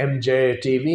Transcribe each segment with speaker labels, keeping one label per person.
Speaker 1: MJ TV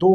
Speaker 2: 2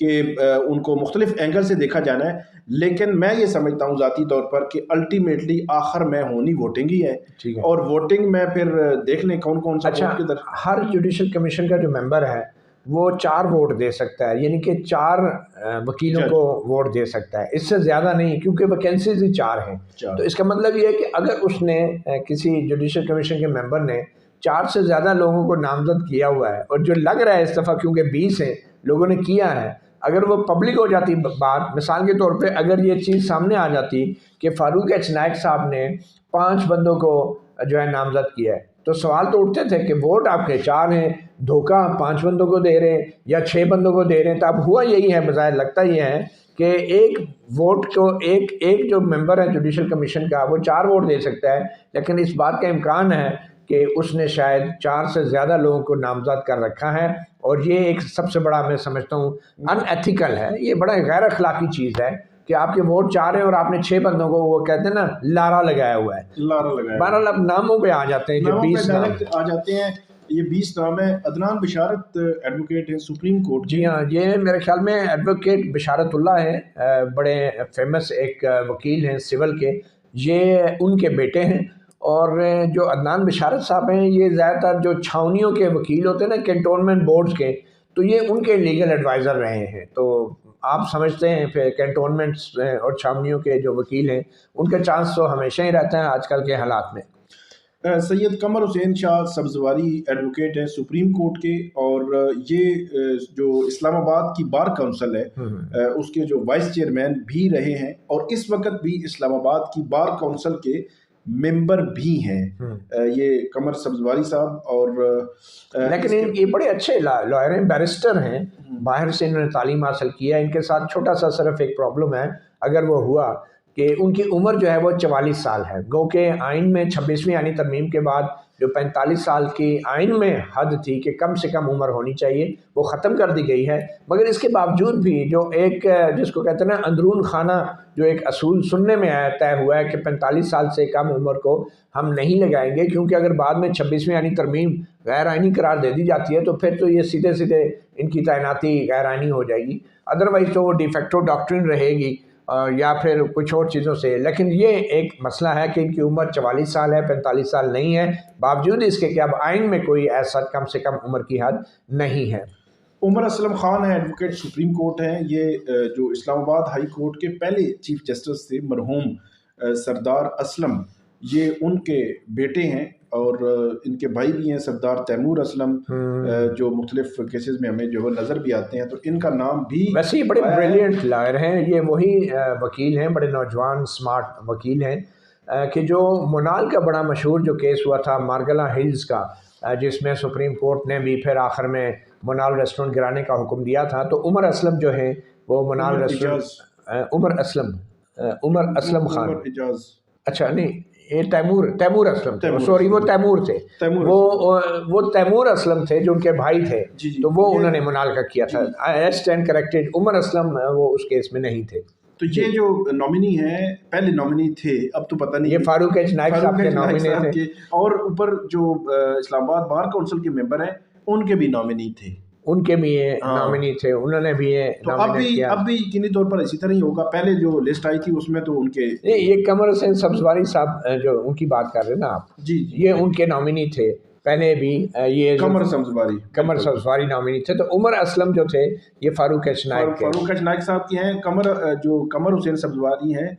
Speaker 2: کہ ان کو مختلف اینگل سے دیکھا جانا ہے، لیکن میں یہ سمجھتا ہوں ذاتی طور پر کہ الٹیمیٹلی آخر میں ہونی ووٹنگ ہی ہے، اور ووٹنگ میں پھر دیکھ لیں کون کون سا ووٹ کدھر۔
Speaker 1: ہر جوڈیشل کمیشن کا جو ممبر ہے وہ 4 ووٹ دے سکتا ہے، یعنی کہ 4 وکیلوں کو ووٹ دے سکتا ہے، اس سے زیادہ نہیں، کیونکہ ویکینسیز ہی 4 ہیں۔ تو اس کا مطلب یہ ہے کہ اگر اس نے کسی جوڈیشل کمیشن کے ممبر نے 4 سے زیادہ لوگوں کو نامزد کیا ہوا ہے، اور جو لگ رہا ہے اس دفعہ کیونکہ 20 ہیں لوگوں نے کیا ہے، اگر وہ پبلک ہو جاتی بات، مثال کے طور پہ اگر یہ چیز سامنے آ جاتی کہ فاروق ایچ نائک صاحب نے 5 بندوں کو جو ہے نامزد کیا ہے، تو سوال تو اٹھتے تھے کہ ووٹ آپ کے 4 ہیں، دھوکہ 5 بندوں کو دے رہے ہیں یا 6 بندوں کو دے رہے ہیں۔ تو اب ہوا یہی ہے، بظاہر لگتا یہ ہے کہ ایک ووٹ کو ایک جو ممبر ہے جوڈیشل کمیشن کا وہ 4 ووٹ دے سکتا ہے، لیکن اس بات کا امکان ہے کہ اس نے شاید 4 سے زیادہ لوگوں کو نامزد کر رکھا ہے، اور یہ ایک سب سے بڑا میں سمجھتا ہوں ان ایتھیکل ہے، یہ بڑا غیر اخلاقی چیز ہے کہ آپ کے ووٹ 4 ہیں اور آپ نے 6 بندوں کو، وہ کہتے ہیں نا، لارا لگایا ہوا ہے۔ بہرحال اب ناموں پہ آ جاتے ہیں، جو 20 نام
Speaker 2: آ جاتے ہیں، یہ 20 نام ہے۔ عدنان بشارت ایڈوکیٹ ہیں سپریم کورٹ۔
Speaker 1: جی ہاں، یہ میرے خیال میں ایڈوکیٹ بشارت اللہ ہے، بڑے فیمس ایک وکیل ہیں سول کے، یہ ان کے بیٹے ہیں۔ اور جو عدنان بشارت صاحب ہیں یہ زیادہ تر جو چھاونیوں کے وکیل ہوتے ہیں نا، کینٹونمنٹ بورڈز کے، تو یہ ان کے لیگل ایڈوائزر رہے ہیں۔ تو آپ سمجھتے ہیں پھر کینٹونمنٹس اور چھاونیوں کے جو وکیل ہیں ان کا چانس تو ہمیشہ ہی رہتا ہے آج کل کے حالات میں۔
Speaker 2: سید قمر حسین شاہ سبزواری ایڈوکیٹ ہیں سپریم کورٹ کے، اور یہ جو اسلام آباد کی بار کونسل ہے اس کے جو وائس چیئرمین بھی رہے ہیں، اور اس وقت بھی اسلام آباد کی بار کونسل کے ممبر بھی ہیں یہ قمر سبزواری صاحب۔ اور
Speaker 1: لیکن یہ بڑے اچھے لائر ہیں، بیرسٹر ہیں، باہر سے انہوں نے تعلیم حاصل کیا ہے۔ ان کے ساتھ چھوٹا سا صرف ایک پرابلم ہے، اگر وہ ہوا کہ ان کی عمر جو ہے وہ 44 سال ہے، گو کہ آئین میں 26ویں آئینی ترمیم کے بعد جو 45 سال کی آئین میں حد تھی کہ کم سے کم عمر ہونی چاہیے، وہ ختم کر دی گئی ہے۔ مگر اس کے باوجود بھی جو ایک جس کو کہتے ہیں نا اندرون خانہ جو ایک اصول سننے میں آیا، طے ہوا ہے کہ 45 سال سے کم عمر کو ہم نہیں لگائیں گے، کیونکہ اگر بعد میں 26ویں آئینی ترمیم غیر آئینی قرار دے دی جاتی ہے تو پھر تو یہ سیدھے سیدھے ان کی تعیناتی غیر آئینی ہو جائے گی، ادروائز تو وہ ڈی فیکٹو ڈاکٹرن رہے گی یا پھر کچھ اور چیزوں سے۔ لیکن یہ ایک مسئلہ ہے کہ ان کی عمر 44 سال ہے، 45 سال نہیں ہے، باوجود اس کے کہ اب آئین میں کوئی ایسا کم سے کم عمر کی حد نہیں ہے۔
Speaker 2: عمر اسلم خان ہے ایڈوکیٹ سپریم کورٹ ہیں، یہ جو اسلام آباد ہائی کورٹ کے پہلے چیف جسٹس تھے مرحوم سردار اسلم، یہ ان کے بیٹے ہیں، اور ان کے بھائی بھی ہیں سردار تیمور اسلم، جو مختلف کیسز میں ہمیں جو نظر بھی آتے ہیں، تو ان کا نام بھی
Speaker 1: ویسے یہ بڑے بریلینٹ لائر ہیں، یہ وہی وکیل ہیں، بڑے نوجوان سمارٹ وکیل ہیں کہ جو منال کا بڑا مشہور جو کیس ہوا تھا مارگلا ہلز کا، جس میں سپریم کورٹ نے بھی پھر آخر میں منال ریسٹورنٹ گرانے کا حکم دیا تھا، تو عمر اسلم جو ہیں وہ منال ریسٹورنٹ عمر اسلم خان، اچھا نہیں یہ تیمور اسلم تھے، سوری وہ تیمور تھے، وہ تیمور اسلم تھے جو ان کے بھائی تھے، تو وہ انہوں نے منال کا کیا تھا۔ I stand corrected، عمر اسلم وہ اس کیس میں نہیں تھے۔
Speaker 2: تو یہ جو نامنی ہیں پہلے نامنی تھے، اب تو پتہ نہیں،
Speaker 1: یہ فاروق ایچ نائک صاحب کے نامنی تھے،
Speaker 2: اور اوپر جو اسلام آباد بار کونسل کے ممبر ہیں ان کے بھی نامنی تھے،
Speaker 1: ان کے بھی یہ نامنی تھے، انہوں نے بھی یہ
Speaker 2: نامنیٹ کیا۔ اب بھی یقینی طور پر اسی طرح ہی ہوگا، پہلے جو لسٹ آئی تھی اس میں تو ان کے
Speaker 1: یہ قمر حسین سبزواری صاحب جو ان کی بات کر رہے ہیں نا آپ،
Speaker 2: جی
Speaker 1: یہ ان کے نامنی تھے پہلے بھی، یہ
Speaker 2: قمر
Speaker 1: سبزواری نامنی تھے، تو عمر اسلم جو تھے یہ فاروق ایچ
Speaker 2: نائک صاحب کی ہیں۔ قمر حسین سبزواری ہیں،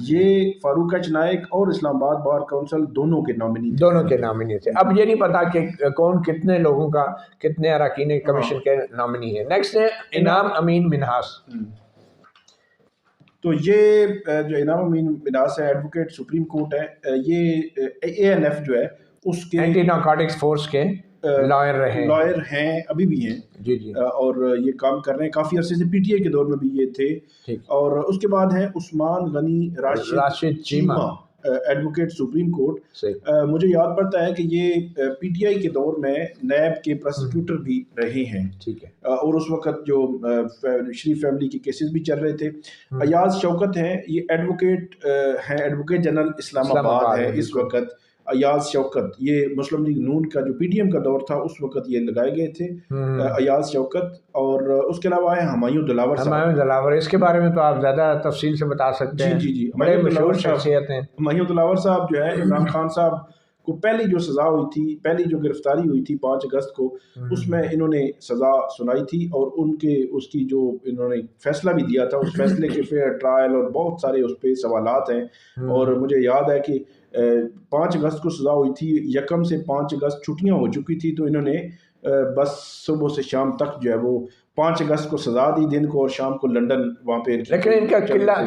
Speaker 2: یہ فاروق ایچ نائک اور اسلام آباد بار کونسل دونوں کے نامنی
Speaker 1: تھے۔ اب یہ نہیں پتا کہ کون کتنے لوگوں کا، کتنے اراکین کمیشن کے نامنی ہیں۔ نیکسٹ ہے انعام امین منہاس۔
Speaker 2: تو یہ جو انعام امین منہاس ہے ایڈوکیٹ سپریم کورٹ ہے، یہ ANF جو ہے اس کے
Speaker 1: اینٹی نارکوٹکس فورس کے لائر
Speaker 2: ہیں، ابھی بھی ہیں،
Speaker 1: جی،
Speaker 2: اور یہ کام کر رہے ہیں کافی عرصے سے، PTI کے دور میں بھی یہ تھے۔ اور اس کے بعد ہیں Usman Ghani Rashid Cheema advocate supreme court. مجھے یاد پڑتا ہے کہ یہ PTI کے دور میں نیب کے پروسیکیوٹر بھی رہے ہیں، اور اس وقت جو شریف فیملی کے کیسز بھی چل رہے تھے۔ ایاز شوکت ہیں، یہ ایڈوکیٹ ہیں، ایڈوکیٹ جنرل اسلام آباد ہے اس وقت، ایاز شوکت، یہ مسلم لیگ نون کا جو پی ٹی ایم کا دور تھا اس وقت یہ لگائے گئے تھے، ایاز شوکت، اور اس کے علاوہ ہیں ہمایوں دلاور صاحب.
Speaker 1: ہمایوں دلاور، اس کے بارے میں تو آپ زیادہ تفصیل سے بتا سکتے ہیں.
Speaker 2: جی
Speaker 1: بڑے مشہور شخصیت ہیں.
Speaker 2: ہمایوں دلاور صاحب جو ہے عمران خان صاحب کو پہلی جو سزا ہوئی تھی، پہلی جو گرفتاری ہوئی تھی 5 اگست کو، اس میں انہوں نے سزا سنائی تھی، اور اس کی جو انہوں نے فیصلہ بھی دیا تھا، اس فیصلے کے فیئر ٹرائل اور بہت سارے اس پہ سوالات ہیں. اور مجھے یاد ہے کہ 5 اگست کو سزا ہوئی تھی، 1 سے 5 اگست چھٹیاں ہو چکی تھی، تو انہوں نے بس صبح سے شام تک جو ہے وہ 5 اگست کو سزا دی دن کو، اور شام کو لنڈن وہاں پہ.
Speaker 1: لیکن ان کا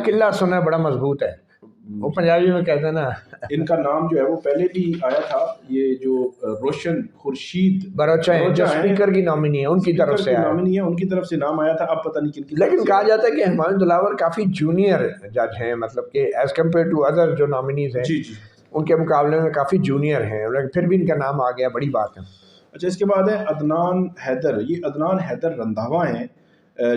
Speaker 1: قلعہ سنا بڑا مضبوط ہے، وہ پنجابی میں کہتے ہیں نا.
Speaker 2: ان کا نام جو ہے وہ پہلے بھی آیا تھا، یہ جو روشن خورشید
Speaker 1: بروچہ ہیں جو اسپیکر کی نامنی ہے، ان کی طرف سے
Speaker 2: نامنی ہے، ان کی طرف سے نام آیا تھا. اب پتہ نہیں کن کی.
Speaker 1: لیکن کہا جاتا ہے کہ ہمایوں دلاور کافی جونیئر جج ہیں، مطلب کہ ایز کمپیئر ٹو ادر جو نامنیز ہیں ان کے مقابلے میں کافی جونیئر ہیں، لیکن پھر بھی ان کا نام آ گیا، بڑی بات ہے.
Speaker 2: اچھا، اس کے بعد ہے عدنان حیدر. یہ عدنان حیدر رندھاوا ہیں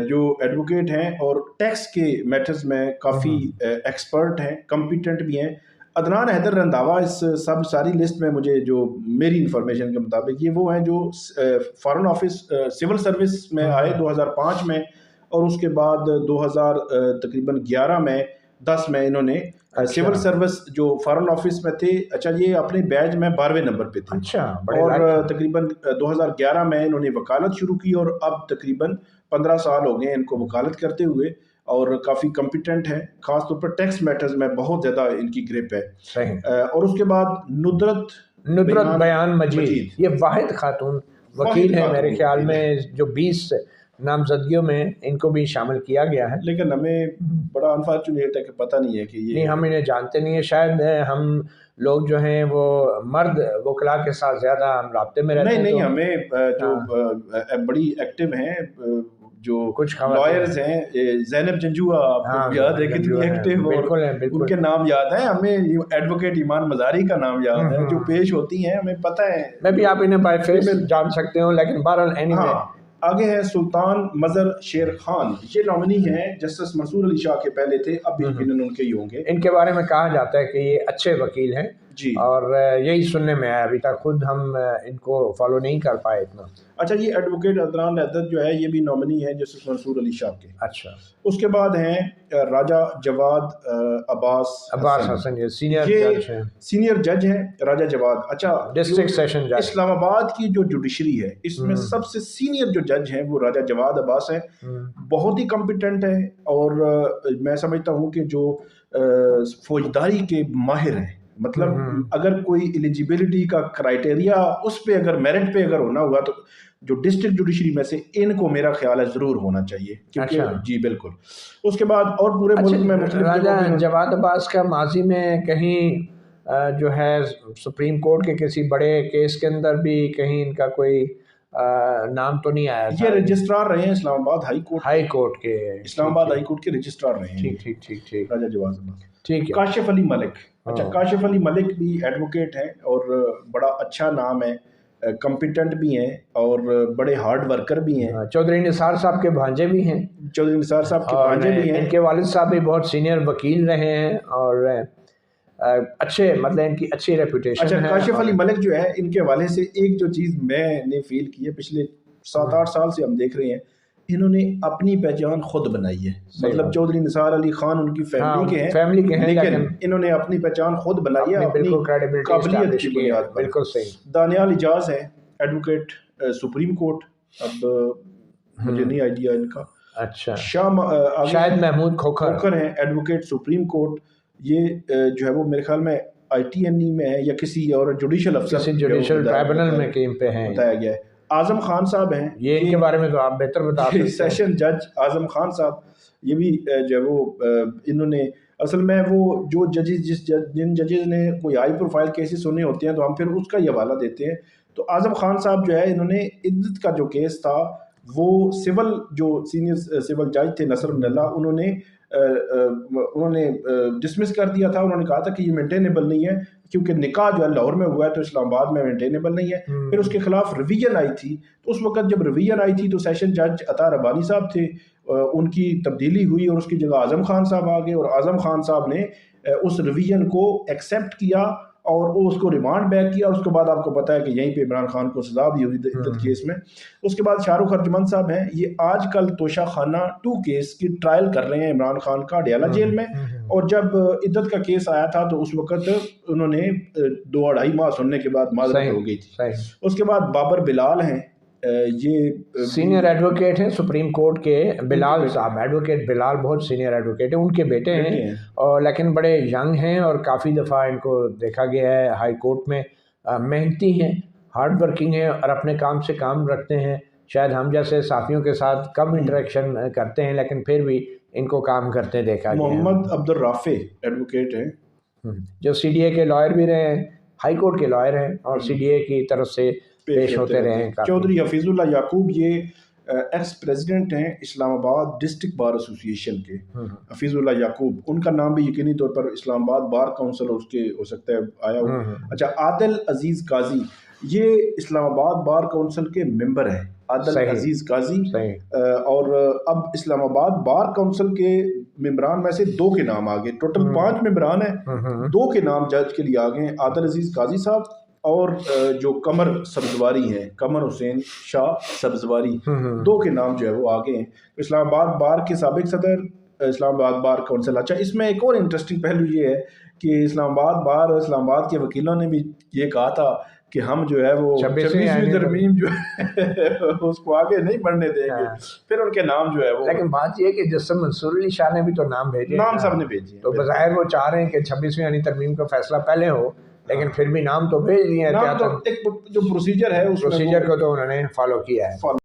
Speaker 2: جو ایڈوکیٹ ہیں اور ٹیکس کے میٹرز میں کافی ایکسپرٹ ہیں، کمپیٹنٹ بھی ہیں. عدنان حیدر رندھاوا اس ساری لسٹ میں مجھے جو میری انفارمیشن کے مطابق یہ وہ ہیں جو فارن آفس سول سروس میں آئے 2005 میں، اور اس کے بعد 2011 میں 10 میں انہوں نے سول سروس جو فارن آفس میں تھے. اچھا، یہ اپنے بیج میں 12ویں نمبر پہ تھے.
Speaker 1: اچھا،
Speaker 2: اور تقریباً 2011 میں انہوں نے وکالت شروع کی، اور اب تقریباً 15 سال ہو گئے ان کو وکالت کرتے ہوئے، اور کافی کمپیٹنٹ ہیں، خاص طور پر ٹیکس میٹرز میں بہت زیادہ ان کی گرپ ہے. اور اس کے بعد ندرت
Speaker 1: بیان مجید، یہ واحد خاتون وکیل ہیں میرے خیال میں، جو 20 نامزدگیوں میں ان کو بھی شامل کیا گیا ہے.
Speaker 2: لیکن ہمیں بڑا انفارچونیٹ ہے کہ پتہ نہیں ہے کہ یہ
Speaker 1: نہیں، ہم انہیں جانتے نہیں ہیں. شاید ہم لوگ جو ہیں وہ مرد وکلاء کے ساتھ زیادہ ہم رابطے میں رہتے ہیں.
Speaker 2: نہیں، ہمیں جو بڑی ایکٹیو ہیں جو کچھ لائرز ہیں، زینب جنجوعہ آپ کو یاد ہے کتنی ایکٹیو،
Speaker 1: بالکل ہے،
Speaker 2: ان کے نام یاد ہیں ہمیں. ایڈوکیٹ ایمان مزاری کا نام یاد ہے، جو پیش ہوتی ہیں ہمیں پتہ ہے.
Speaker 1: میں بھی آپ انہیں بائی فیس جان سکتے ہوں، لیکن بہرحال اینی
Speaker 2: آگے ہیں سلطان مظہر شیر خان. یہ نامنی ہیں جسٹس منصور علی شاہ کے پہلے تھے، اب بھی ان کے ہی ہوں گے.
Speaker 1: ان کے بارے میں کہا جاتا ہے کہ یہ اچھے وکیل ہیں
Speaker 2: جی،
Speaker 1: اور یہی سننے میں آیا. ابھی تک خود ہم ان کو فالو نہیں کر پائے اتنا.
Speaker 2: اچھا، یہ ایڈوکیٹ عدنان حیدر جو ہے یہ بھی نامنی ہے جسٹس منصور علی شاہ کے.
Speaker 1: اچھا،
Speaker 2: اس کے بعد ہیں راجہ جواد عباس
Speaker 1: حسن، یہ سینئر
Speaker 2: جج ہیں راجہ جواد. اچھا،
Speaker 1: ڈسٹرکٹ سیشن جج
Speaker 2: اسلام آباد کی جو جوڈیشری ہے اس میں سب سے سینئر جو جج ہیں وہ راجہ جواد عباس ہیں. بہت ہی کمپیٹنٹ ہیں، اور میں سمجھتا ہوں کہ جو فوجداری کے ماہر ہیں. مطلب اگر کوئی ایلیجیبلٹی کا کرائٹیریا اس پہ اگر میرٹ پہ اگر ہونا ہوا تو جو ڈسٹرکٹ جوڈیشری میں سے ان کو میرا خیال ہے ضرور ہونا چاہیے. جی بالکل. اس کے بعد اور پورے ملک میں
Speaker 1: راجہ جواد عباس کا ماضی میں کہیں جو ہے سپریم کورٹ کے کسی بڑے کیس کے اندر بھی کہیں ان کا کوئی نام تو نہیں آیا.
Speaker 2: یہ رجسٹرار رہے ہیں اسلام آباد ہائی کورٹ
Speaker 1: کے،
Speaker 2: اسلام آباد ہائی کورٹ کے رجسٹرار رہے ہیں.
Speaker 1: ٹھیک
Speaker 2: راجہ جواد عباس.
Speaker 1: ٹھیک ہے.
Speaker 2: کاشف علی ملک. اچھا، کاشف علی ملک بھی ایڈوکیٹ ہیں اور بڑا اچھا نام ہے، کمپیٹنٹ بھی ہیں اور بڑے ہارڈ ورکر بھی ہیں.
Speaker 1: چودھری نثار صاحب کے بھانجے بھی ہیں. ان کے والد صاحب بھی بہت سینئر وکیل رہے ہیں اور اچھے، مطلب ان کی اچھی ریپوٹیشن ہے.
Speaker 2: اچھا، کاشف علی ملک جو ہے ان کے والے سے ایک جو چیز میں نے فیل کی ہے پچھلے 7-8 سال سے ہم دیکھ رہے ہیں، انہوں نے اپنی پہچان خود بنائی ہے. مطلب چودھری نثار علی خان ان کی فیملی کے ہیں، لیکن انہوں نے اپنی پہچان خود بنائی ہے اپنی قابلیت کی بنیاد پر.
Speaker 1: بالکل صحیح.
Speaker 2: دانیال اجاز ہے ایڈوکیٹ سپریم کورٹ، اب مجھے نہیں آئیڈیا ان کا.
Speaker 1: اچھا،
Speaker 2: شاہد محمود کھوکھر ہیں ایڈوکیٹ سپریم کورٹ. یہ جو ہے وہ میرے خیال میں ITNE میں ہے یا کسی اور جوڈیشل افسر،
Speaker 1: جوڈیشل ٹرائبونل میں کہیں پہ ہیں
Speaker 2: بتایا گیا ہے. اعظم خان صاحب ہیں،
Speaker 1: یہ ان کے بارے میں تو آپ بہتر بتا سکتے ہیں.
Speaker 2: سیشن جج اعظم خان صاحب، یہ بھی جو ہے وہ انہوں نے اصل میں وہ جو جن ججز نے کوئی ہائی پروفائل کیسز سنے ہوتے ہیں تو ہم پھر اس کا ہی حوالہ دیتے ہیں. تو اعظم خان صاحب جو ہے انہوں نے عدت کا جو کیس تھا وہ سول جو سینئر سول جج تھے نصر بن اللہ، انہوں نے ڈسمس کر دیا تھا. انہوں نے کہا تھا کہ یہ مینٹینیبل نہیں ہے کیونکہ نکاح جو ہے لاہور میں ہوا ہے تو اسلام آباد میں مینٹینیبل نہیں ہے. پھر اس کے خلاف ریویژن آئی تھی، تو اس وقت جب ریویژن آئی تھی تو سیشن جج عطا ربانی صاحب تھے، ان کی تبدیلی ہوئی اور اس کی جگہ اعظم خان صاحب آ گئے، اور اعظم خان صاحب نے اس ریویژن کو ایکسیپٹ کیا اور وہ اس کو ریمانڈ بیک کیا، اور اس کے بعد آپ کو پتا ہے کہ یہیں پہ عمران خان کو سزا بھی ہوئی عدت کیس میں. اس کے بعد شاہ رخ ارجمند صاحب ہیں، یہ آج کل توشہ خانہ 2 کیس کی ٹرائل کر رہے ہیں عمران خان کا ڈیالہ جیل میں. اور جب عدت کا کیس آیا تھا تو اس وقت انہوں نے 2-2.5 ماہ سننے کے بعد معذرت ہو گئی تھی. اس کے بعد بابر بلال ہیں، یہ
Speaker 1: سینئر ایڈوکیٹ ہیں سپریم کورٹ کے. بلال صاحب، ایڈوکیٹ بلال بہت سینئر ایڈوکیٹ ہیں، ان کے بیٹے ہیں اور لیکن بڑے ینگ ہیں اور کافی دفعہ ان کو دیکھا گیا ہے ہائی کورٹ میں. محنتی ہیں، ہارڈ ورکنگ ہیں اور اپنے کام سے کام رکھتے ہیں. شاید ہم جیسے صحافیوں کے ساتھ کم انٹریکشن کرتے ہیں لیکن پھر بھی ان کو کام کرتے دیکھا گیا.
Speaker 2: محمد عبد الرافع ایڈوکیٹ ہیں
Speaker 1: جو سی ڈی اے کے لائر بھی رہے ہیں، ہائی کورٹ کے لائر ہیں اور سی ڈی اے کی طرف سے پیش ہوتے رہے ہیں.
Speaker 2: چودھری حفیظ اللہ یعقوب، یہ ایکس پریزیڈنٹ ہیں اسلام آباد ڈسٹرکٹ بار ایسوسیشن کے. حفیظ اللہ یعقوب، ان کا نام بھی یقینی طور پر اسلام آباد بار کونسل اس کے ہو سکتا ہے آیا ہو. اچھا، عادل عزیز قاضی، یہ اسلام آباد بار کونسل کے ممبر ہیں. عادل عزیز قاضی. اور اب اسلام آباد بار کونسل کے ممبران میں سے 2 کے نام آگے، ٹوٹل 5 ممبران ہیں، 2 کے نام جج کے لیے آگے ہیں، عادل عزیز قاضی صاحب اور جو قمر سبزواری ہیں، قمر حسین شاہ سبزواری، 2 کے نام جو ہے وہ آگے ہیں. اسلام آباد بار کے سابق صدر، اسلام آباد بار کونسل. اچھا، اس میں ایک اور انٹرسٹنگ پہلو یہ ہے کہ اسلام آباد بار اور اسلام آباد کے وکیلوں نے بھی یہ کہا تھا کہ ہم جو ہے وہ 26ویں ترمیم جو ہے اس کو آگے نہیں بڑھنے دیں گے. پھر ان کے نام جو ہے وہ،
Speaker 1: لیکن بات یہ ہے کہ جس سے منصور علی شاہ نے بھی تو نام بھیجے،
Speaker 2: نام سب نے بھیجے،
Speaker 1: تو بظاہر وہ چاہ رہے ہیں کہ 26ویں یعنی ترمیم کا فیصلہ پہلے ہو، لیکن پھر بھی نام تو بھیج دیے ہیں.
Speaker 2: جو پروسیجر ہے اس
Speaker 1: پروسیجر کو تو انہوں نے فالو کیا ہے.